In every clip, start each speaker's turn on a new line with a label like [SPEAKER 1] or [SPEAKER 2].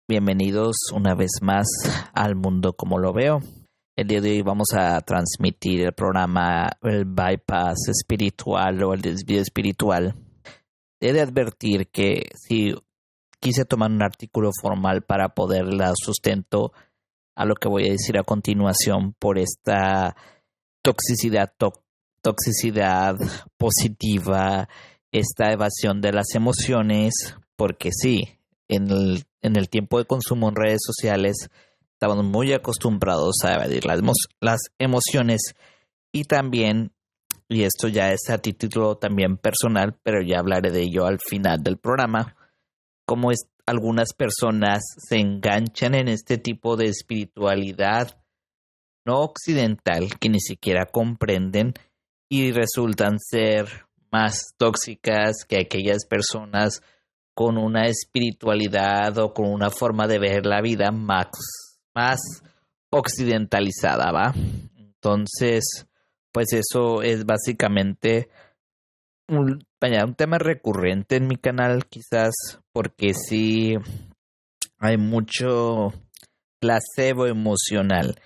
[SPEAKER 1] Bienvenidos una vez más al Mundo Como Lo Veo. El día de hoy vamos a transmitir el programa El Bypass Espiritual o el Desvío Espiritual. He de advertir que si quise tomar un artículo formal para poder dar sustento a lo que voy a decir a continuación por esta toxicidad positiva, esta evasión de las emociones, porque sí, en el tiempo de consumo en redes sociales estamos muy acostumbrados a evadir las emociones y también, y esto ya es a título también personal, pero ya hablaré de ello al final del programa, cómo algunas personas se enganchan en este tipo de espiritualidad no occidental que ni siquiera comprenden y resultan ser más tóxicas que aquellas personas con una espiritualidad o con una forma de ver la vida más occidentalizada, ¿va? Entonces, pues eso es básicamente un tema recurrente en mi canal, quizás, porque sí hay mucho placebo emocional,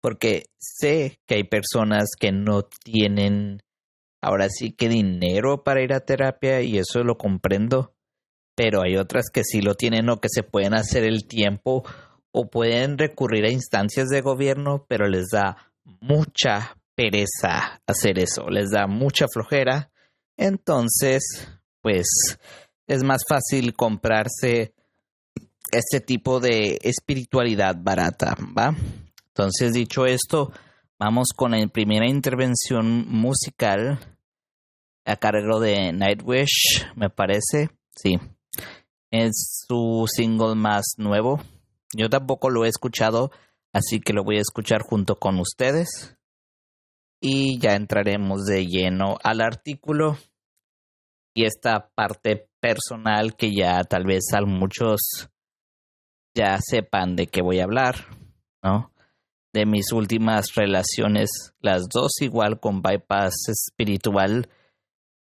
[SPEAKER 1] porque sé que hay personas que no tienen ahora sí que dinero para ir a terapia y eso lo comprendo. Pero hay otras que sí lo tienen o que se pueden hacer el tiempo o pueden recurrir a instancias de gobierno, pero les da mucha pereza hacer eso, les da mucha flojera. Entonces, pues es más fácil comprarse este tipo de espiritualidad barata, ¿va? Entonces, dicho esto, vamos con la primera intervención musical a cargo de Nightwish, me parece, sí. Es su single más nuevo. Yo tampoco lo he escuchado, así que lo voy a escuchar junto con ustedes. Y ya entraremos de lleno al artículo y esta parte personal que ya tal vez a muchos ya sepan de qué voy a hablar, ¿no? De mis últimas relaciones, las dos igual con bypass espiritual.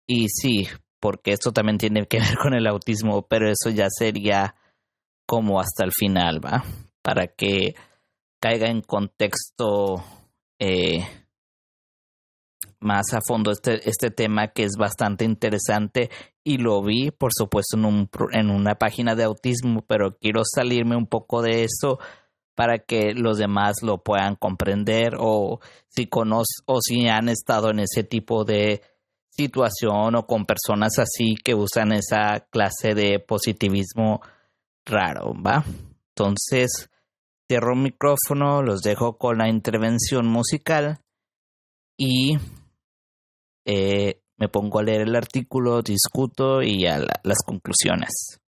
[SPEAKER 1] Y sí, porque esto también tiene que ver con el autismo, pero eso ya sería como hasta el final, ¿va? Para que caiga en contexto más a fondo este tema que es bastante interesante y lo vi, por supuesto, en una página de autismo, pero quiero salirme un poco de eso para que los demás lo puedan comprender o si han estado en ese tipo de situación o con personas así que usan esa clase de positivismo raro, ¿va? Entonces, cierro el micrófono, los dejo con la intervención musical y me pongo a leer el artículo, discuto y a las conclusiones.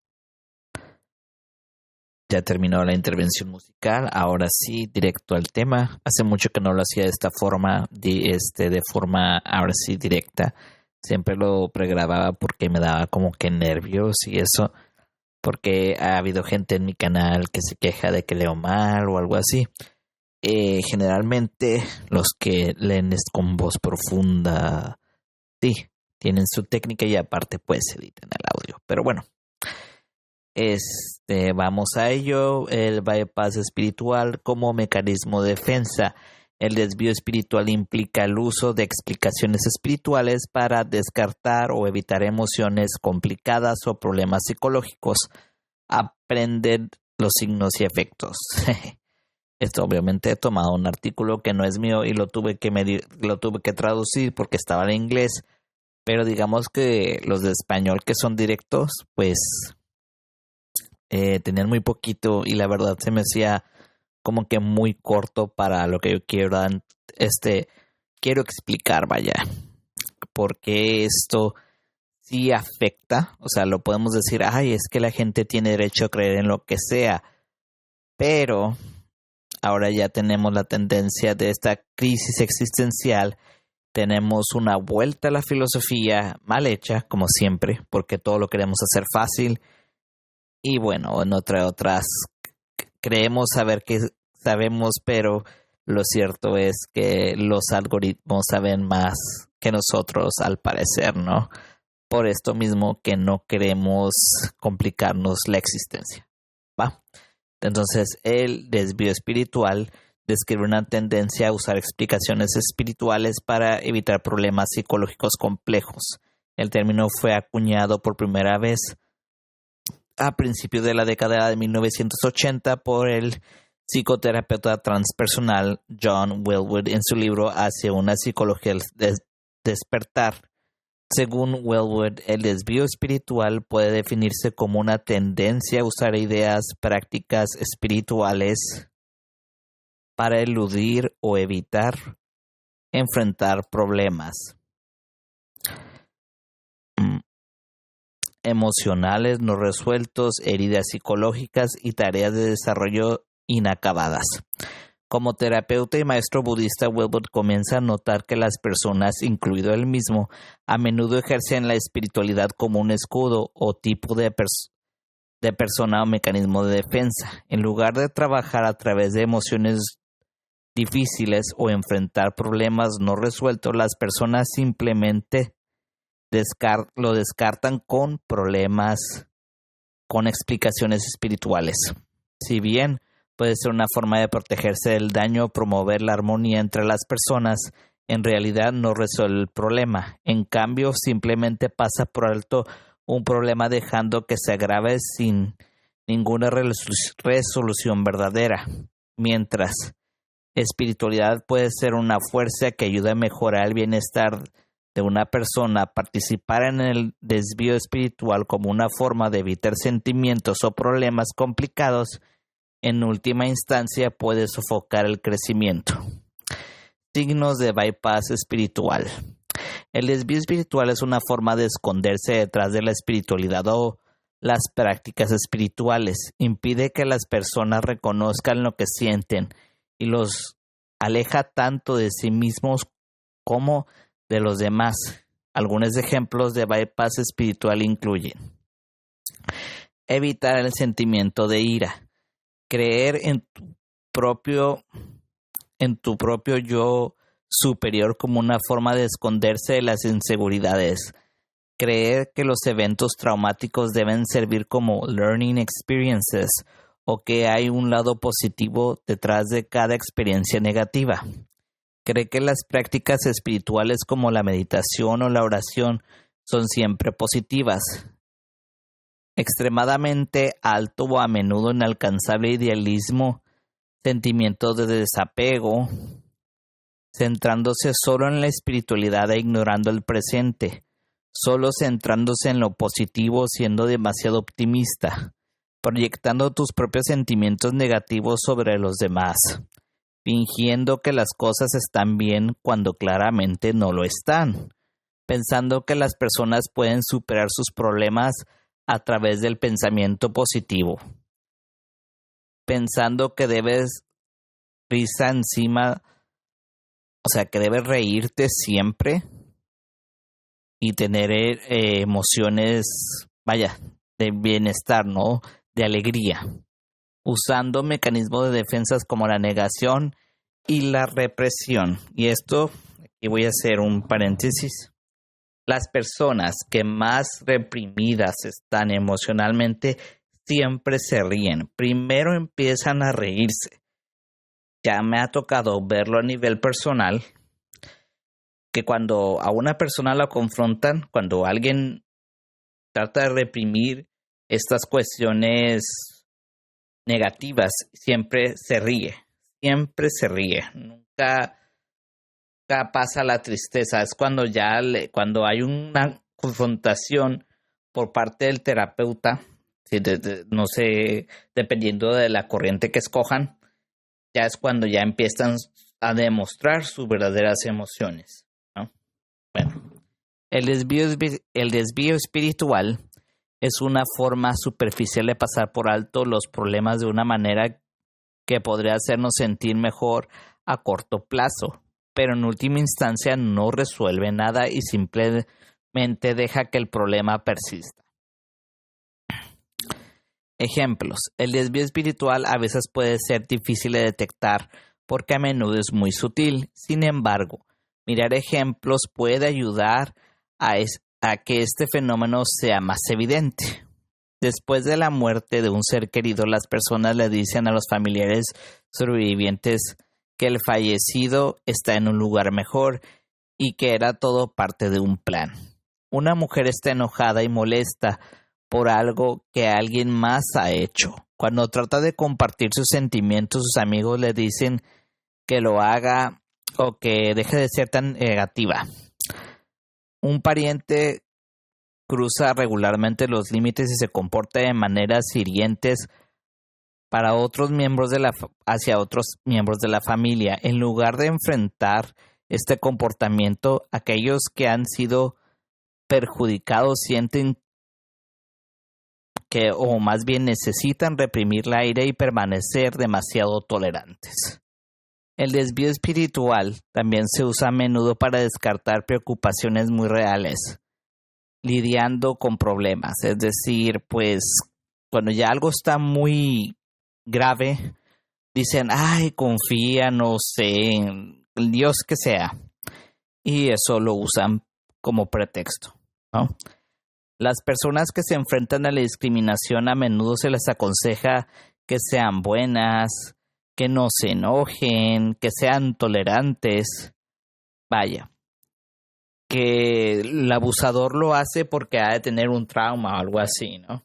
[SPEAKER 1] Ya terminó la intervención musical, ahora sí, directo al tema. Hace mucho que no lo hacía de esta forma, de forma ahora sí directa. Siempre lo pregrababa porque me daba como que nervios y eso, porque ha habido gente en mi canal que se queja de que leo mal o algo así. Generalmente los que leen es con voz profunda, sí, tienen su técnica y aparte pues editan el audio. Pero bueno, vamos a ello. El bypass espiritual como mecanismo de defensa. El desvío espiritual implica el uso de explicaciones espirituales para descartar o evitar emociones complicadas o problemas psicológicos. Aprender los signos y efectos. Esto obviamente he tomado un artículo que no es mío y lo tuve que traducir porque estaba en inglés. Pero digamos que los de español que son directos, pues tenían muy poquito y la verdad se me hacía como que muy corto para lo que yo quiero explicar, vaya, porque esto sí afecta, o sea, lo podemos decir, ay, es que la gente tiene derecho a creer en lo que sea, pero ahora ya tenemos la tendencia de esta crisis existencial, tenemos una vuelta a la filosofía mal hecha, como siempre, porque todo lo queremos hacer fácil, y bueno, en otras creemos saber que sabemos, pero lo cierto es que los algoritmos saben más que nosotros al parecer, ¿no? Por esto mismo que no queremos complicarnos la existencia, ¿va? Entonces, el desvío espiritual describe una tendencia a usar explicaciones espirituales para evitar problemas psicológicos complejos. El término fue acuñado por primera vez a principios de la década de 1980 por el psicoterapeuta transpersonal John Welwood en su libro Hacia una psicología del despertar. Según Welwood, el desvío espiritual puede definirse como una tendencia a usar ideas, prácticas espirituales para eludir o evitar enfrentar problemas emocionales no resueltos, heridas psicológicas y tareas de desarrollo inacabadas. Como terapeuta y maestro budista, Welwood comienza a notar que las personas, incluido él mismo, a menudo ejercen la espiritualidad como un escudo o tipo de persona o mecanismo de defensa. En lugar de trabajar a través de emociones difíciles o enfrentar problemas no resueltos, las personas simplemente lo descartan con explicaciones espirituales. Si bien puede ser una forma de protegerse del daño o promover la armonía entre las personas, en realidad no resuelve el problema. En cambio, simplemente pasa por alto un problema dejando que se agrave sin ninguna resolución verdadera. Mientras espiritualidad puede ser una fuerza que ayuda a mejorar el bienestar de una persona, participar en el desvío espiritual como una forma de evitar sentimientos o problemas complicados, en última instancia puede sofocar el crecimiento. Signos de bypass espiritual. El desvío espiritual es una forma de esconderse detrás de la espiritualidad o las prácticas espirituales. Impide que las personas reconozcan lo que sienten y los aleja tanto de sí mismos como de los demás. Algunos ejemplos de bypass espiritual incluyen evitar el sentimiento de ira, creer en tu propio yo superior como una forma de esconderse de las inseguridades, creer que los eventos traumáticos deben servir como learning experiences o que hay un lado positivo detrás de cada experiencia negativa. Cree que las prácticas espirituales como la meditación o la oración son siempre positivas. Extremadamente alto o a menudo inalcanzable idealismo, sentimientos de desapego, centrándose solo en la espiritualidad e ignorando el presente, solo centrándose en lo positivo, siendo demasiado optimista, proyectando tus propios sentimientos negativos sobre los demás, fingiendo que las cosas están bien cuando claramente no lo están, pensando que las personas pueden superar sus problemas a través del pensamiento positivo, pensando que debes que debes reírte siempre y tener emociones, de bienestar, ¿no? De alegría, usando mecanismos de defensas como la negación y la represión. Y esto, aquí voy a hacer un paréntesis. Las personas que más reprimidas están emocionalmente siempre se ríen. Primero empiezan a reírse. Ya me ha tocado verlo a nivel personal, que cuando a una persona la confrontan, cuando alguien trata de reprimir estas cuestiones negativas, siempre se ríe. Nunca pasa la tristeza. Es cuando cuando hay una confrontación por parte del terapeuta, no sé, dependiendo de la corriente que escojan, ya es cuando ya empiezan a demostrar sus verdaderas emociones, ¿no? Bueno, el desvío espiritual es una forma superficial de pasar por alto los problemas de una manera que podría hacernos sentir mejor a corto plazo, pero en última instancia no resuelve nada y simplemente deja que el problema persista. Ejemplos. El desvío espiritual a veces puede ser difícil de detectar porque a menudo es muy sutil. Sin embargo, mirar ejemplos puede ayudar a que este fenómeno sea más evidente. Después de la muerte de un ser querido, las personas le dicen a los familiares sobrevivientes que el fallecido está en un lugar mejor y que era todo parte de un plan. Una mujer está enojada y molesta por algo que alguien más ha hecho. Cuando trata de compartir sus sentimientos, sus amigos le dicen que lo haga o que deje de ser tan negativa. Un pariente cruza regularmente los límites y se comporta de maneras hirientes para otros miembros hacia otros miembros de la familia. En lugar de enfrentar este comportamiento, aquellos que han sido perjudicados sienten que, o más bien necesitan reprimir la ira y permanecer demasiado tolerantes. El desvío espiritual también se usa a menudo para descartar preocupaciones muy reales, lidiando con problemas. Es decir, pues cuando ya algo está muy grave, dicen, ay, confía, no sé, en el Dios que sea. Y eso lo usan como pretexto, ¿no? Las personas que se enfrentan a la discriminación a menudo se les aconseja que sean buenas, que no se enojen, que sean tolerantes. Vaya, que el abusador lo hace porque ha de tener un trauma o algo así, ¿no?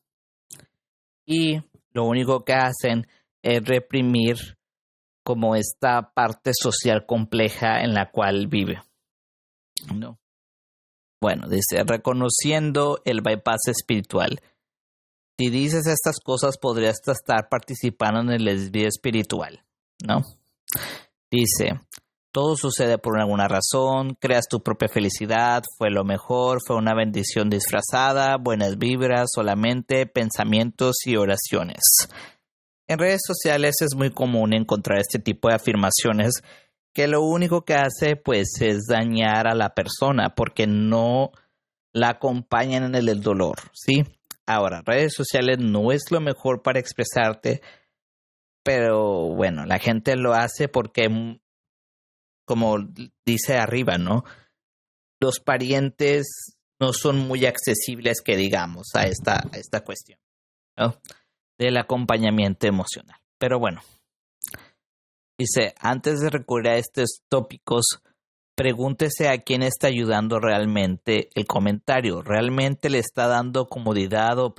[SPEAKER 1] Y lo único que hacen es reprimir como esta parte social compleja en la cual vive, ¿no? Bueno, dice, reconociendo el bypass espiritual. Si dices estas cosas, podrías estar participando en el desvío espiritual, ¿no? Dice, todo sucede por alguna razón, creas tu propia felicidad, fue lo mejor, fue una bendición disfrazada, buenas vibras, solamente pensamientos y oraciones. En redes sociales es muy común encontrar este tipo de afirmaciones que lo único que hace pues es dañar a la persona porque no la acompañan en el dolor, ¿sí? Ahora, redes sociales no es lo mejor para expresarte, pero bueno, la gente lo hace porque, como dice arriba, ¿no? Los parientes no son muy accesibles, que digamos, a esta cuestión, ¿no? Del acompañamiento emocional. Pero bueno, dice, antes de recurrir a estos tópicos, pregúntese a quién está ayudando realmente el comentario. ¿Realmente le está dando comodidad o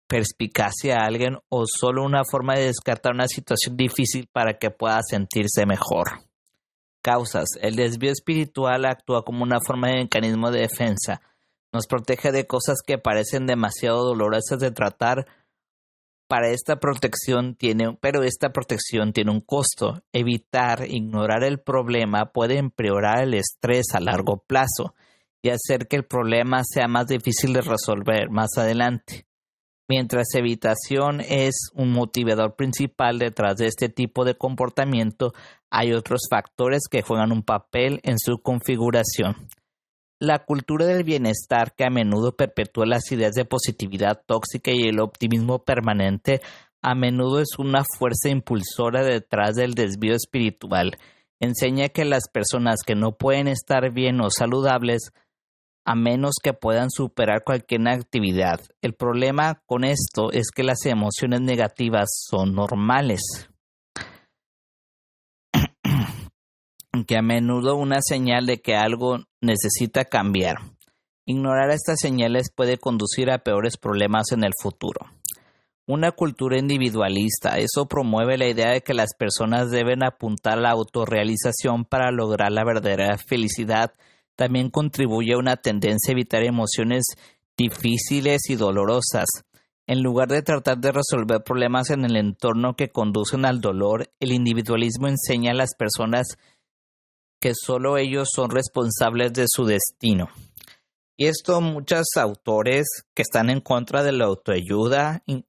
[SPEAKER 1] perspicacia a alguien o solo una forma de descartar una situación difícil para que pueda sentirse mejor? Causas. El desvío espiritual actúa como una forma de mecanismo de defensa. Nos protege de cosas que parecen demasiado dolorosas de tratar. Pero esta protección tiene un costo. Ignorar el problema puede empeorar el estrés a largo plazo y hacer que el problema sea más difícil de resolver más adelante. Mientras evitación es un motivador principal detrás de este tipo de comportamiento, hay otros factores que juegan un papel en su configuración. La cultura del bienestar, que a menudo perpetúa las ideas de positividad tóxica y el optimismo permanente, a menudo es una fuerza impulsora detrás del desvío espiritual. Enseña que las personas que no pueden estar bien o saludables, a menos que puedan superar cualquier actividad. El problema con esto es que las emociones negativas son normales, que a menudo una señal de que algo necesita cambiar. Ignorar estas señales puede conducir a peores problemas en el futuro. Una cultura individualista, eso promueve la idea de que las personas deben apuntar a la autorrealización para lograr la verdadera felicidad. También contribuye a una tendencia a evitar emociones difíciles y dolorosas. En lugar de tratar de resolver problemas en el entorno que conducen al dolor, el individualismo enseña a las personas que solo ellos son responsables de su destino. Y esto muchos autores que están en contra de la autoayuda, el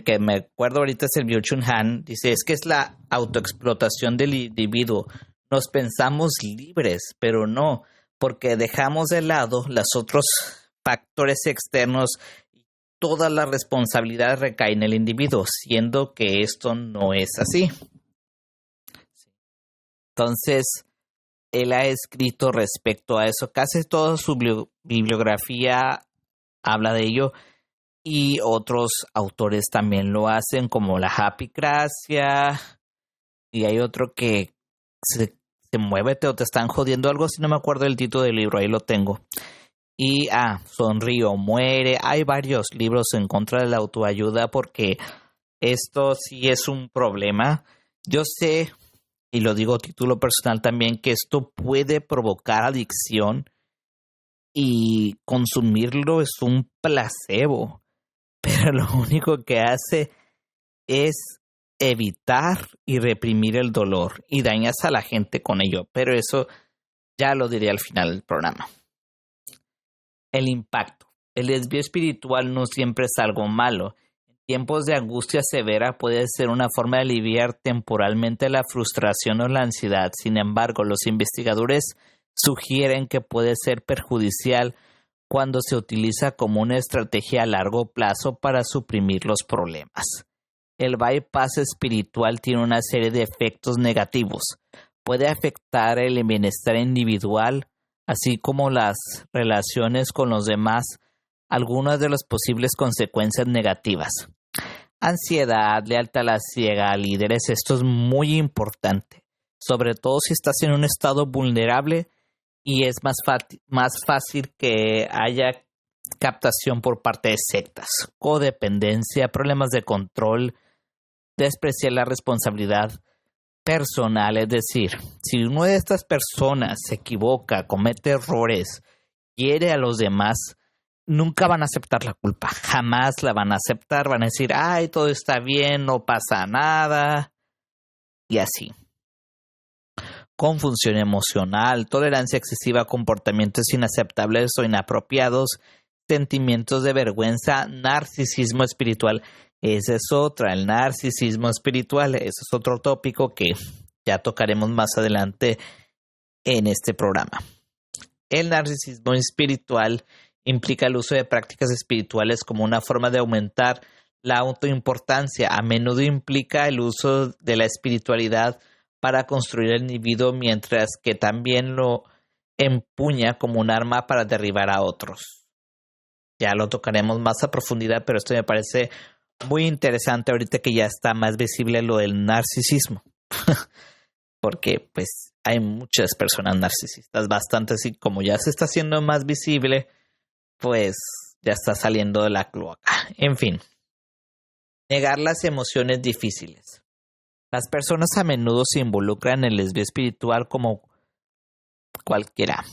[SPEAKER 1] que me acuerdo ahorita es el Byung-Chul Han, dice, es que es la autoexplotación del individuo. Nos pensamos libres, pero no, porque dejamos de lado los otros factores externos. Toda la responsabilidad recae en el individuo, siendo que esto no es así. Entonces, él ha escrito respecto a eso. Casi toda su bibliografía habla de ello. Y otros autores también lo hacen, como la Happy Gracia. Y hay otro que se muévete o te están jodiendo, algo así, no me acuerdo el título del libro, ahí lo tengo. Y Sonríe o Muere. Hay varios libros en contra de la autoayuda porque esto sí es un problema. Yo sé, y lo digo a título personal también, que esto puede provocar adicción y consumirlo es un placebo, pero lo único que hace es evitar y reprimir el dolor y dañas a la gente con ello, pero eso ya lo diré al final del programa. El impacto. El desvío espiritual no siempre es algo malo. En tiempos de angustia severa puede ser una forma de aliviar temporalmente la frustración o la ansiedad. Sin embargo, los investigadores sugieren que puede ser perjudicial cuando se utiliza como una estrategia a largo plazo para suprimir los problemas. El bypass espiritual tiene una serie de efectos negativos. Puede afectar el bienestar individual, así como las relaciones con los demás, algunas de las posibles consecuencias negativas. Ansiedad, lealtad a la ciega, líderes, esto es muy importante, sobre todo si estás en un estado vulnerable y es más fácil que haya captación por parte de sectas, codependencia, problemas de control, despreciar la responsabilidad personal, es decir, si una de estas personas se equivoca, comete errores, hiere a los demás, nunca van a aceptar la culpa, jamás la van a aceptar, van a decir, ay, todo está bien, no pasa nada, y así. Confusión emocional, tolerancia excesiva a comportamientos inaceptables o inapropiados, sentimientos de vergüenza, narcisismo espiritual. Esa es otra, el narcisismo espiritual. Ese es otro tópico que ya tocaremos más adelante en este programa. El narcisismo espiritual implica el uso de prácticas espirituales como una forma de aumentar la autoimportancia. A menudo implica el uso de la espiritualidad para construir el individuo, mientras que también lo empuña como un arma para derribar a otros. Ya lo tocaremos más a profundidad, pero esto me parece muy interesante ahorita que ya está más visible lo del narcisismo. Porque pues hay muchas personas narcisistas, bastantes, y como ya se está haciendo más visible, pues ya está saliendo de la cloaca. En fin, negar las emociones difíciles. Las personas a menudo se involucran en el desvío espiritual como cualquiera.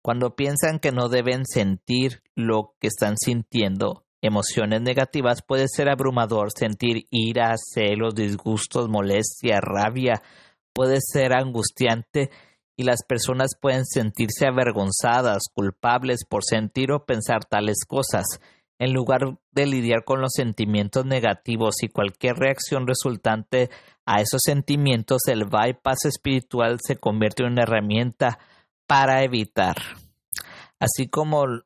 [SPEAKER 1] Cuando piensan que no deben sentir lo que están sintiendo, emociones negativas, puede ser abrumador. Sentir ira, celos, disgustos, molestia, rabia, puede ser angustiante y las personas pueden sentirse avergonzadas, culpables por sentir o pensar tales cosas. En lugar de lidiar con los sentimientos negativos y cualquier reacción resultante a esos sentimientos, el bypass espiritual se convierte en una herramienta para evitar. Así como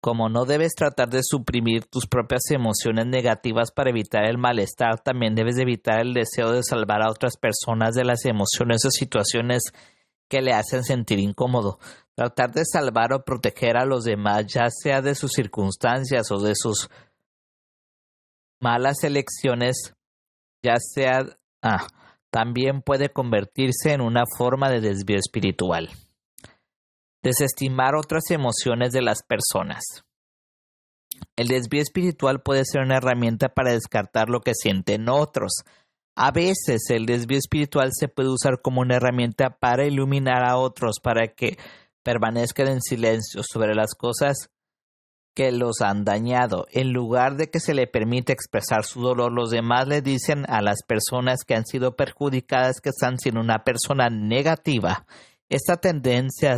[SPEAKER 1] no debes tratar de suprimir tus propias emociones negativas para evitar el malestar, también debes evitar el deseo de salvar a otras personas de las emociones o situaciones que le hacen sentir incómodo. Tratar de salvar o proteger a los demás, ya sea de sus circunstancias o de sus malas elecciones, también puede convertirse en una forma de desvío espiritual. Desestimar otras emociones de las personas. El desvío espiritual puede ser una herramienta para descartar lo que sienten otros. A veces el desvío espiritual se puede usar como una herramienta para iluminar a otros, para que permanezcan en silencio sobre las cosas que los han dañado. En lugar de que se le permita expresar su dolor, los demás le dicen a las personas que han sido perjudicadas que están siendo una persona negativa. Esta tendencia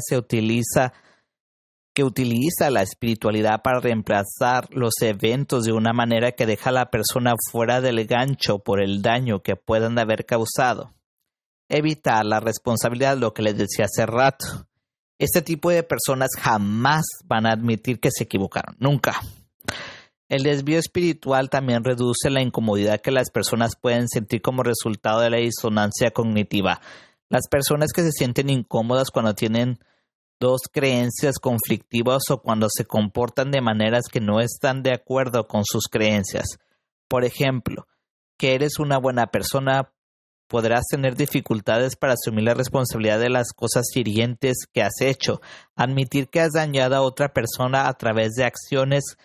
[SPEAKER 1] utiliza la espiritualidad para reemplazar los eventos de una manera que deja a la persona fuera del gancho por el daño que puedan haber causado. Evitar la responsabilidad, lo que les decía hace rato. Este tipo de personas jamás van a admitir que se equivocaron, nunca. El desvío espiritual también reduce la incomodidad que las personas pueden sentir como resultado de la disonancia cognitiva. Las personas que se sienten incómodas cuando tienen dos creencias conflictivas o cuando se comportan de maneras que no están de acuerdo con sus creencias. Por ejemplo, que eres una buena persona, podrás tener dificultades para asumir la responsabilidad de las cosas hirientes que has hecho. Admitir que has dañado a otra persona a través de acciones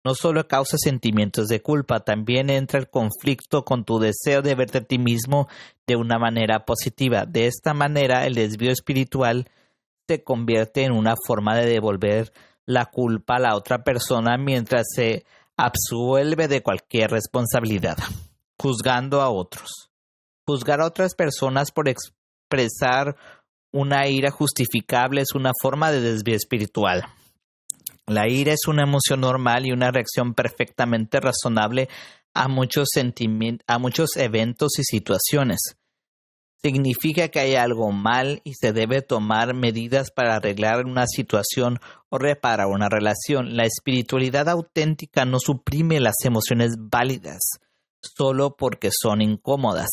[SPEAKER 1] no solo causa sentimientos de culpa, también entra el conflicto con tu deseo de verte a ti mismo de una manera positiva. De esta manera, el desvío espiritual se convierte en una forma de devolver la culpa a la otra persona mientras se absuelve de cualquier responsabilidad. Juzgando a otros. Juzgar a otras personas por expresar una ira justificable es una forma de desvío espiritual. La ira es una emoción normal y una reacción perfectamente razonable a muchos eventos y situaciones. Significa que hay algo mal y se debe tomar medidas para arreglar una situación o reparar una relación. La espiritualidad auténtica no suprime las emociones válidas solo porque son incómodas.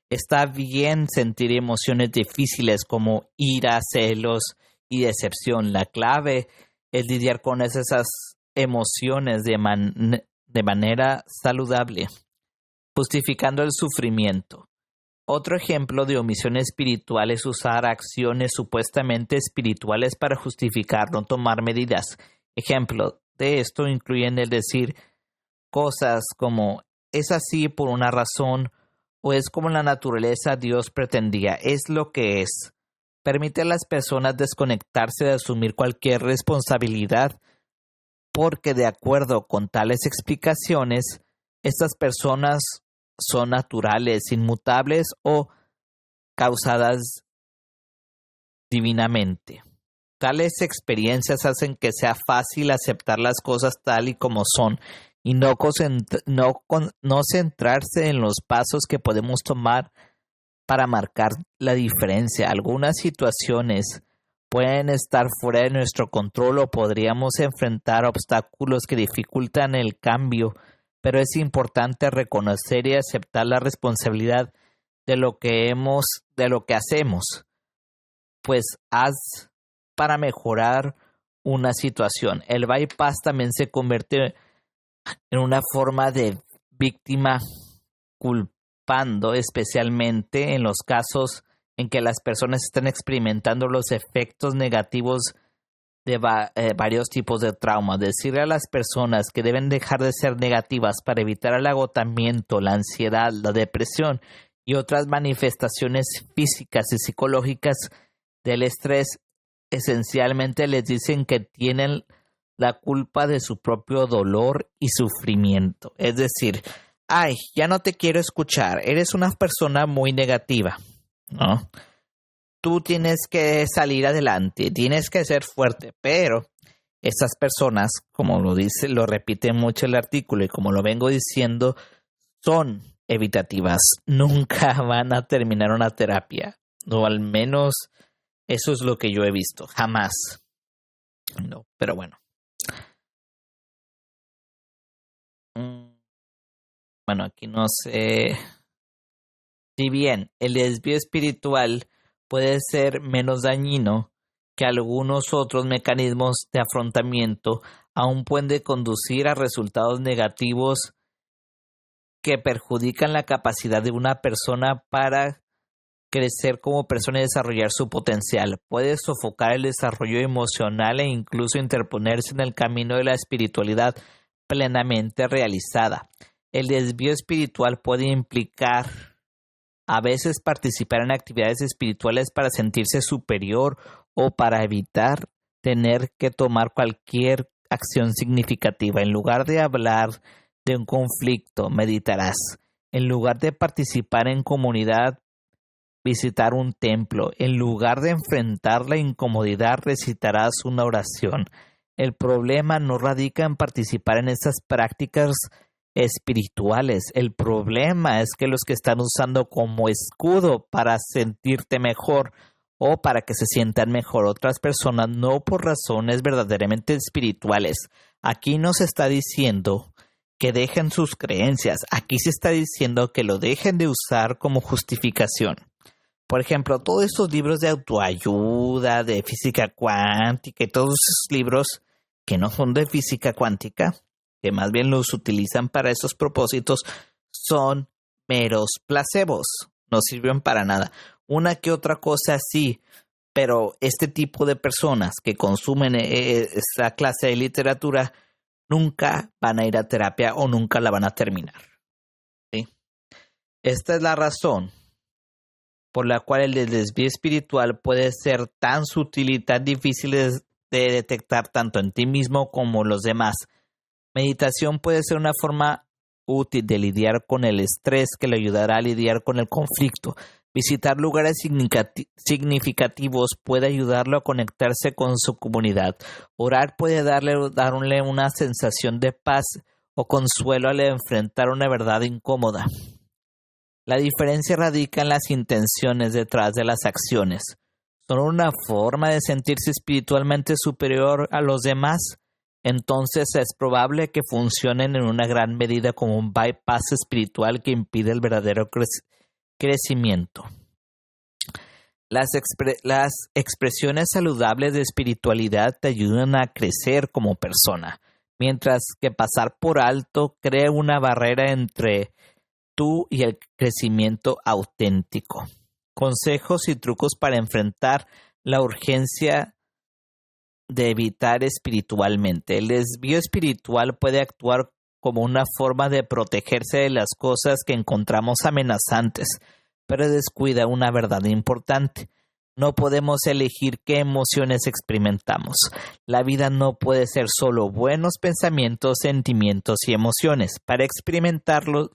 [SPEAKER 1] Está bien sentir emociones difíciles como ira, celos y decepción. La clave es lidiar con esas emociones de manera saludable, justificando el sufrimiento. Otro ejemplo de omisión espiritual es usar acciones supuestamente espirituales para justificar no tomar medidas. Ejemplo de esto incluyen el decir cosas como es así por una razón o es como la naturaleza Dios pretendía, es lo que es. Permite a las personas desconectarse de asumir cualquier responsabilidad porque de acuerdo con tales explicaciones, estas personas son naturales, inmutables o causadas divinamente. Tales experiencias hacen que sea fácil aceptar las cosas tal y como son y no centrarse en los pasos que podemos tomar para marcar la diferencia. Algunas situaciones pueden estar fuera de nuestro control o podríamos enfrentar obstáculos que dificultan el cambio, pero es importante reconocer y aceptar la responsabilidad de lo que hacemos, pues haz para mejorar una situación. El bypass también se convierte en una forma de víctima culpando, especialmente en los casos en que las personas están experimentando los efectos negativos de varios tipos de trauma. Decirle a las personas que deben dejar de ser negativas para evitar el agotamiento, la ansiedad, la depresión y otras manifestaciones físicas y psicológicas del estrés, esencialmente les dicen que tienen la culpa de su propio dolor y sufrimiento. Es decir, ay, ya no te quiero escuchar, eres una persona muy negativa, ¿no? Tú tienes que salir adelante, tienes que ser fuerte, pero estas personas, como lo repite mucho el artículo y como lo vengo diciendo, son evitativas, nunca van a terminar una terapia, o al menos eso es lo que yo he visto, jamás. No, pero bueno. Bueno, aquí no sé. Si bien el desvío espiritual puede ser menos dañino que algunos otros mecanismos de afrontamiento, aún puede conducir a resultados negativos que perjudican la capacidad de una persona para crecer como persona y desarrollar su potencial. Puede sofocar el desarrollo emocional e incluso interponerse en el camino de la espiritualidad plenamente realizada. El desvío espiritual puede implicar a veces participar en actividades espirituales para sentirse superior o para evitar tener que tomar cualquier acción significativa. En lugar de hablar de un conflicto, meditarás. En lugar de participar en comunidad, visitar un templo. En lugar de enfrentar la incomodidad, recitarás una oración. El problema no radica en participar en estas prácticas espirituales. El problema es que los que están usando como escudo para sentirte mejor o para que se sientan mejor otras personas, no por razones verdaderamente espirituales. Aquí no se está diciendo que dejen sus creencias. Aquí se está diciendo que lo dejen de usar como justificación. Por ejemplo, todos estos libros de autoayuda, de física cuántica y todos esos libros que no son de física cuántica, que más bien los utilizan para esos propósitos, son meros placebos. No sirven para nada. Una que otra cosa sí, pero este tipo de personas que consumen esa clase de literatura nunca van a ir a terapia o nunca la van a terminar. ¿Sí? Esta es la razón por la cual el desvío espiritual puede ser tan sutil y tan difícil de detectar tanto en ti mismo como en los demás. Meditación puede ser una forma útil de lidiar con el estrés que le ayudará a lidiar con el conflicto. Visitar lugares significativos puede ayudarlo a conectarse con su comunidad. Orar puede darle una sensación de paz o consuelo al enfrentar una verdad incómoda. La diferencia radica en las intenciones detrás de las acciones. ¿Son una forma de sentirse espiritualmente superior a los demás? Entonces es probable que funcionen en una gran medida como un bypass espiritual que impide el verdadero crecimiento. Las expresiones saludables de espiritualidad te ayudan a crecer como persona, mientras que pasar por alto crea una barrera entre tú y el crecimiento auténtico. Consejos y trucos para enfrentar la urgencia de evitar espiritualmente. El desvío espiritual puede actuar como una forma de protegerse de las cosas que encontramos amenazantes, pero descuida una verdad importante. No podemos elegir qué emociones experimentamos. La vida no puede ser solo buenos pensamientos, sentimientos y emociones. Para experimentarlos,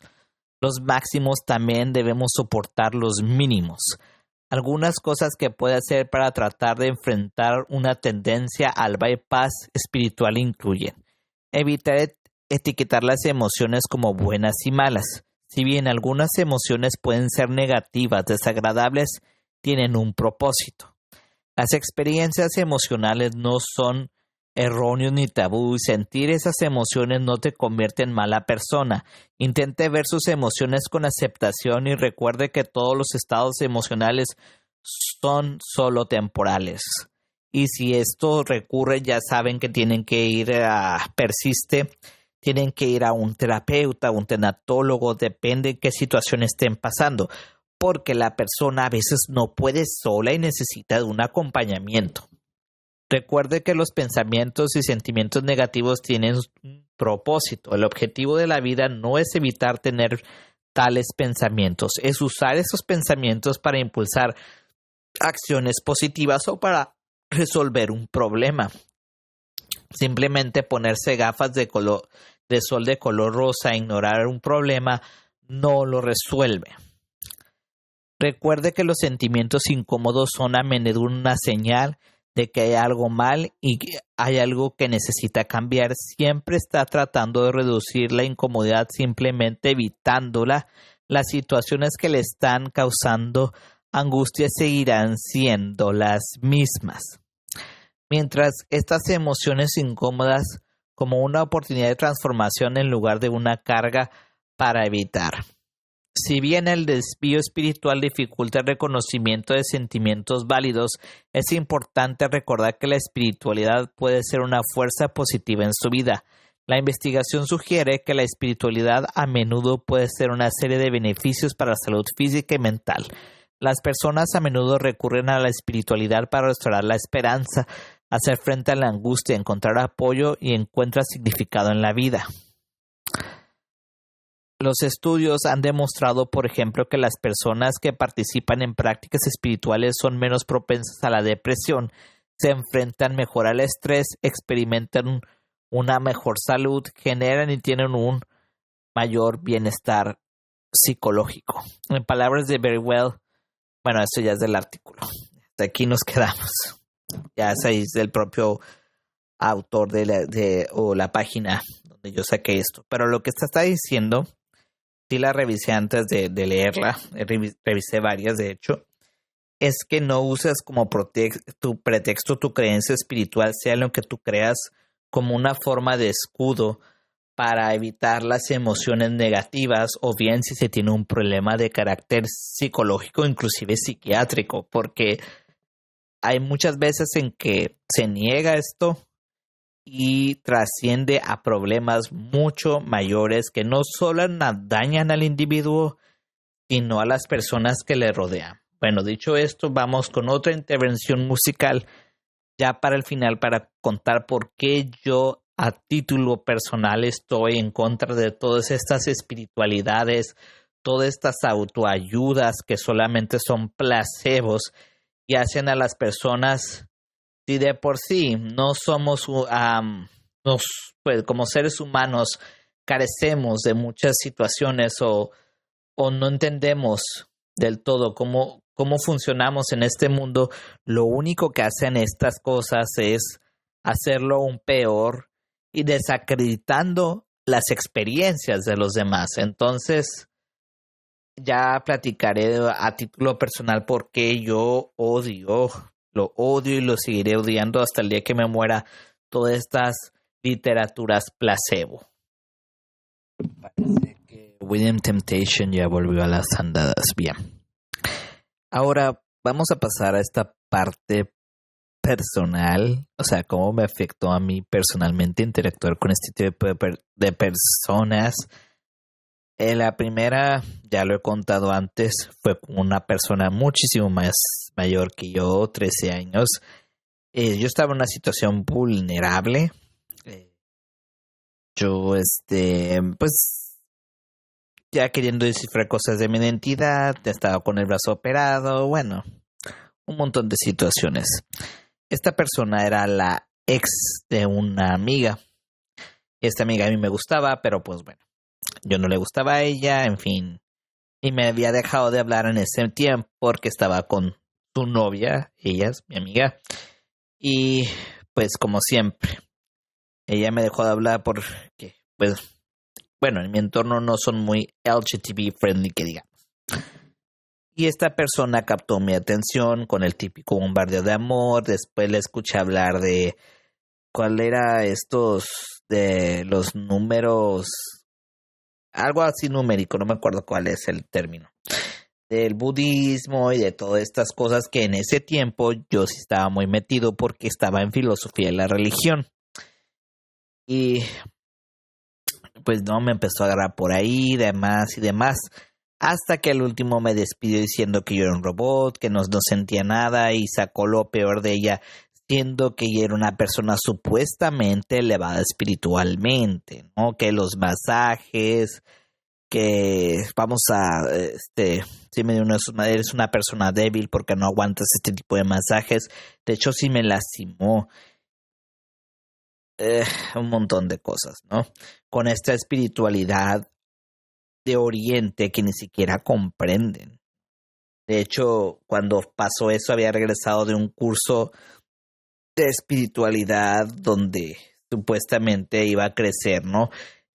[SPEAKER 1] los máximos también debemos soportar los mínimos. Algunas cosas que puede hacer para tratar de enfrentar una tendencia al bypass espiritual incluyen evitar etiquetar las emociones como buenas y malas. Si bien algunas emociones pueden ser negativas, desagradables, tienen un propósito. Las experiencias emocionales no son erróneos ni tabú y sentir esas emociones no te convierte en mala persona. Intente ver sus emociones con aceptación y recuerde que todos los estados emocionales son solo temporales. Y si esto recurre, ya saben que tienen que ir persiste, tienen que ir a un terapeuta, un tanatólogo, depende de qué situación estén pasando, porque la persona a veces no puede sola y necesita de un acompañamiento. Recuerde que los pensamientos y sentimientos negativos tienen un propósito. El objetivo de la vida no es evitar tener tales pensamientos, es usar esos pensamientos para impulsar acciones positivas o para resolver un problema. Simplemente ponerse gafas de sol de color rosa e ignorar un problema no lo resuelve. Recuerde que los sentimientos incómodos son a menudo una señal de que hay algo mal y que hay algo que necesita cambiar. Siempre está tratando de reducir la incomodidad simplemente evitándola. Las situaciones que le están causando angustia seguirán siendo las mismas. Mientras estas emociones incómodas como una oportunidad de transformación en lugar de una carga para evitar. Si bien el desvío espiritual dificulta el reconocimiento de sentimientos válidos, es importante recordar que la espiritualidad puede ser una fuerza positiva en su vida. La investigación sugiere que la espiritualidad a menudo puede ser una serie de beneficios para la salud física y mental. Las personas a menudo recurren a la espiritualidad para restaurar la esperanza, hacer frente a la angustia, encontrar apoyo y encuentrar significado en la vida. Los estudios han demostrado, por ejemplo, que las personas que participan en prácticas espirituales son menos propensas a la depresión, se enfrentan mejor al estrés, experimentan una mejor salud, generan y tienen un mayor bienestar psicológico. En palabras de Verywell, bueno, eso ya es del artículo. Hasta aquí nos quedamos. Ya es del propio autor o la página donde yo saqué esto. Pero lo que está diciendo, sí la revisé antes de leerla, revisé varias de hecho, es que no uses como tu pretexto tu creencia espiritual, sea lo que tú creas, como una forma de escudo para evitar las emociones negativas o bien si se tiene un problema de carácter psicológico, inclusive psiquiátrico, porque hay muchas veces en que se niega esto y trasciende a problemas mucho mayores que no solo dañan al individuo, sino a las personas que le rodean. Bueno, dicho esto, vamos con otra intervención musical ya para el final para contar por qué yo a título personal estoy en contra de todas estas espiritualidades, todas estas autoayudas que solamente son placebos y hacen a las personas, si de por sí no somos, pues como seres humanos, carecemos de muchas situaciones o no entendemos del todo cómo funcionamos en este mundo, lo único que hacen estas cosas es hacerlo aún peor y desacreditando las experiencias de los demás. Entonces, ya platicaré a título personal por qué yo lo odio y lo seguiré odiando hasta el día que me muera todas estas literaturas placebo. Parece que William Temptation ya volvió a las andadas. Bien. Ahora vamos a pasar a esta parte personal, o sea, cómo me afectó a mí personalmente interactuar con este tipo de personas. La primera, ya lo he contado antes, fue con una persona muchísimo más mayor que yo, 13 años. Yo estaba en una situación vulnerable. Yo, pues, ya queriendo descifrar cosas de mi identidad, estaba con el brazo operado, bueno, un montón de situaciones. Esta persona era la ex de una amiga. Esta amiga a mí me gustaba, pero pues bueno, yo no le gustaba a ella, en fin. Y me había dejado de hablar en ese tiempo porque estaba con su novia, ella es mi amiga. Y pues como siempre, ella me dejó de hablar porque, pues, bueno, en mi entorno no son muy LGTB friendly, que digamos. Y esta persona captó mi atención con el típico bombardeo de amor. Después le escuché hablar de cuál era estos de los números, algo así numérico, no me acuerdo cuál es el término, del budismo y de todas estas cosas que en ese tiempo yo sí estaba muy metido porque estaba en filosofía de la religión. Y pues no, me empezó a agarrar por ahí, demás y demás. Hasta que al último me despidió diciendo que yo era un robot, que no sentía nada y sacó lo peor de ella, siendo que ella era una persona supuestamente elevada espiritualmente, ¿no? Que los masajes, que vamos a, sí me dio eres una persona débil porque no aguantas este tipo de masajes. De hecho, sí me lastimó. Un montón de cosas, ¿no? Con esta espiritualidad de Oriente que ni siquiera comprenden. De hecho, cuando pasó eso, había regresado de un curso de espiritualidad donde supuestamente iba a crecer, ¿no?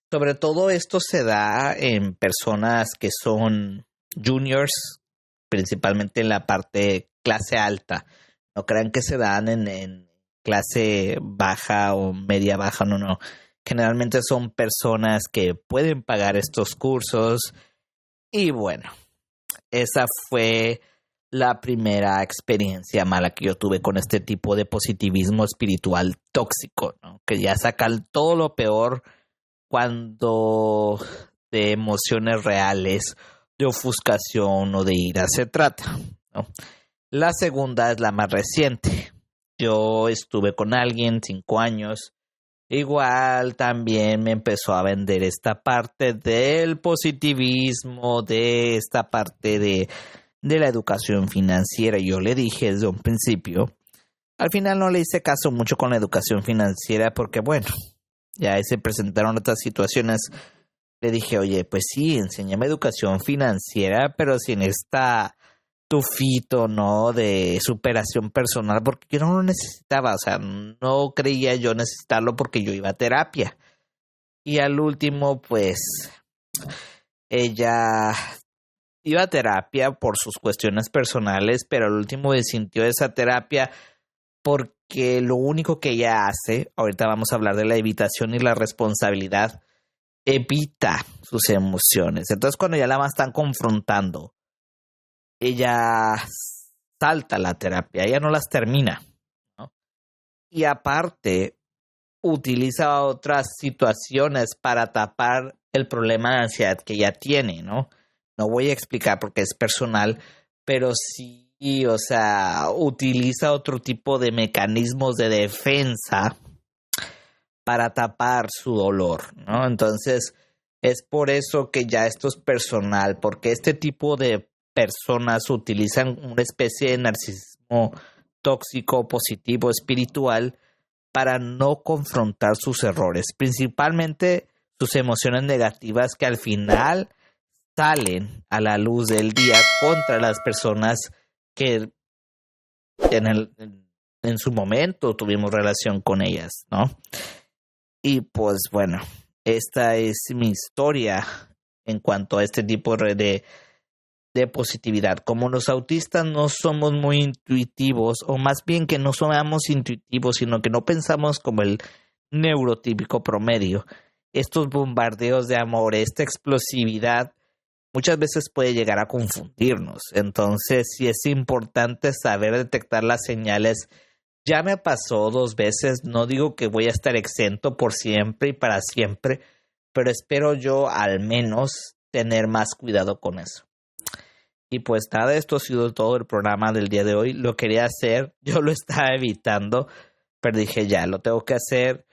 [SPEAKER 1] Sobre todo esto se da en personas que son juniors, principalmente en la parte clase alta. No crean que se dan en clase baja o media baja, no. Generalmente son personas que pueden pagar estos cursos y bueno, esa fue la primera experiencia mala que yo tuve con este tipo de positivismo espiritual tóxico, ¿no? Que ya sacan todo lo peor cuando de emociones reales, de ofuscación o de ira se trata, ¿no? La segunda es la más reciente. Yo estuve con alguien 5 años. Igual también me empezó a vender esta parte del positivismo, de esta parte de la educación financiera. Yo le dije desde un principio, al final no le hice caso mucho con la educación financiera porque bueno, ya se presentaron otras situaciones. Le dije, oye, pues sí, enséñame educación financiera, pero sin esta tufito, ¿no? De superación personal, porque yo no lo necesitaba, o sea, no creía yo necesitarlo porque yo iba a terapia. Y al último, pues, ella iba a terapia por sus cuestiones personales, pero al último desintió esa terapia porque lo único que ella hace, ahorita vamos a hablar de la evitación y la responsabilidad, evita sus emociones. Entonces, cuando ya la están confrontando, ella salta la terapia, ella no las termina, ¿no? Y aparte, utiliza otras situaciones para tapar el problema de ansiedad que ella tiene, ¿no? No voy a explicar porque es personal, pero sí, o sea, utiliza otro tipo de mecanismos de defensa para tapar su dolor, ¿no? Entonces, es por eso que ya esto es personal, porque este tipo de personas utilizan una especie de narcisismo tóxico, positivo, espiritual, para no confrontar sus errores, principalmente sus emociones negativas que al final salen a la luz del día contra las personas que en su momento tuvimos relación con ellas, ¿no? Y pues bueno, esta es mi historia en cuanto a este tipo de positividad. Como los autistas no somos muy intuitivos, o más bien que no somos intuitivos, sino que no pensamos como el neurotípico promedio. Estos bombardeos de amor, esta explosividad, muchas veces puede llegar a confundirnos. Entonces, sí es importante saber detectar las señales. Ya me pasó 2 veces, no digo que voy a estar exento por siempre y para siempre, pero espero yo al menos tener más cuidado con eso. Y pues nada, esto ha sido todo el programa del día de hoy. Lo quería hacer, yo lo estaba evitando, pero dije ya, lo tengo que hacer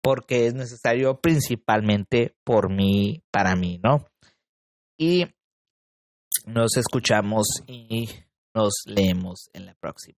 [SPEAKER 1] porque es necesario principalmente por mí, para mí, ¿no? Y nos escuchamos y nos leemos en la próxima.